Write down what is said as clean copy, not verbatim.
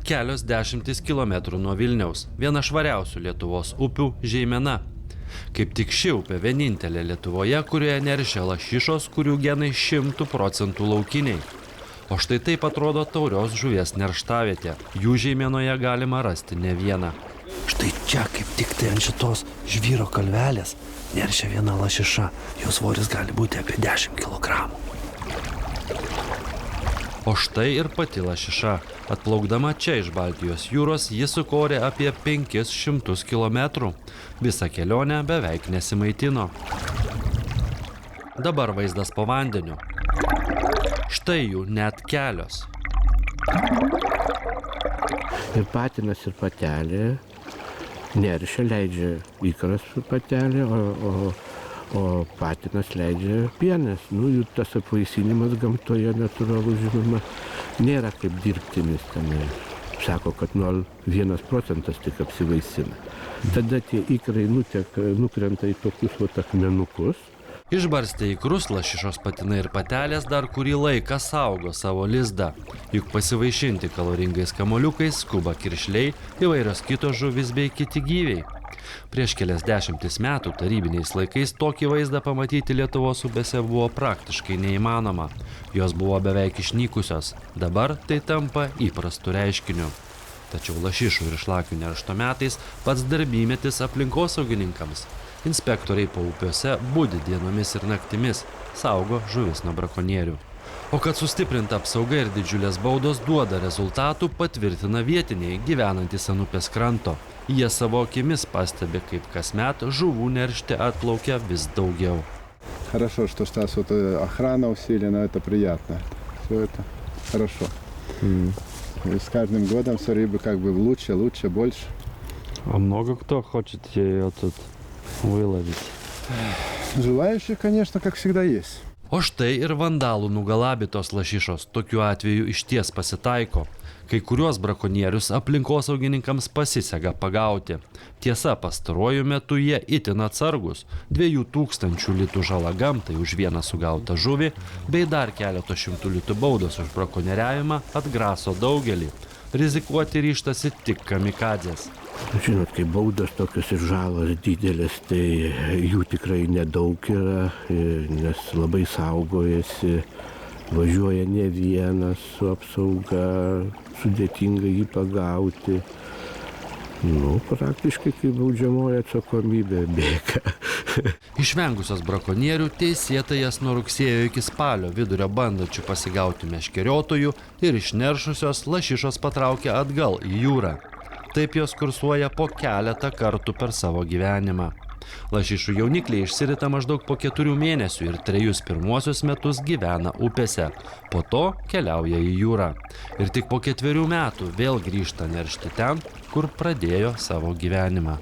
kelios dešimtys kilometrų nuo Vilniaus, viena švariausių Lietuvos upių Žeimena. Kaip tik ši upė vienintelė Lietuvoje, kurioje neršia lašišos, kurių genai 100% laukiniai. O štai taip atrodo taurios žuvies nerštavietė. Jų Žeimenoje galima rasti ne vieną. Štai čia kaip tik tai ant šitos žvyro kalvelės neršia viena lašiša. Jos svoris gali būti apie 10 kg. O štai ir pati lašiša. Atplaukdama čia iš Baltijos jūros, ji sukorė apie 500 km. Visą kelionę beveik nesimaitino. Dabar vaizdas po vandeniu. Štai jų net kelios. Ir patinas, ir patelė neršia, leidžia įkaras patelė, o patinas leidžia pienes. Jų tas apvaisinimas gamtoje natūralus, žinoma, nėra kaip dirbtinis. Sako, kad 0,1% tik apsivaisina. Tada tie įkarai nukrenta į tokius akmenukus. Išbarstę ikrus, lašišos patinai ir patelės dar kurį laiką saugo savo lizdą. Juk pasivaišinti kaloringais kamuoliukais skuba kiršliai, įvairios kitos žuvys bei kiti gyviai. Prieš kelias dešimtis metų tarybiniais laikais tokį vaizdą pamatyti Lietuvos upėse buvo praktiškai neįmanoma. Jos buvo beveik išnykusios. Dabar tai tampa įprastu reiškiniu. Tačiau lašišų ir šlakių neršto metais pats darbymetis aplinkosaugininkams. Inspektoriai po upiuose budi dienomis ir naktimis, saugo žuvis nuo brakonierių. O kad sustiprinta apsauga ir didžiulės baudos duoda rezultatų, patvirtina vietiniai gyvenantys ant upės kranto. Jie savo akimis pastebi, kaip kasmet žuvų neršti atplaukia vis daugiau. Хорошо, что сейчас вот охрана усилена, это приятно. Все это хорошо. И с каждым годом все рыбы как бы лучше, больше. А много кто хочет ее тут выловить? Желающих, конечно, как всегда есть. O štai ir vandalų nugalabytos lašišos. Tokiu atveju išties pasitaiko. Kai kuriuos brakonierius aplinkosaugininkams pasiseka pagauti. Tiesa, pastaruoju metu jie itin atsargus. 2000 litų žala gamtai už vieną sugautą žuvį, bei dar keleto šimtų litų baudos už brakonieriavimą atgraso daugelį. Rizikuoti ryžtasi tik kamikadzės. Žinot, kai baudos tokios ir žalos didelės, tai jų tikrai nedaug yra, nes labai saugojasi, važiuoja ne vienas su apsauga, sudėtinga jį pagauti. Praktiškai kaip baudžiamoji atsakomybė bėga. Išvengusios brakonierių teisėtai jas nuo rugsėjo iki spalio vidurio bandančių pasigauti meškeriotojų ir išneršusios lašišos patraukia atgal į jūrą. Taip jos kursuoja po keletą kartų per savo gyvenimą. Lašišų jaunikliai išsirita maždaug po 4 mėnesių ir 3 pirmuosius metus gyvena upėse. Po to keliauja į jūrą. Ir tik po 4 metų vėl grįžta neršti ten, kur pradėjo savo gyvenimą.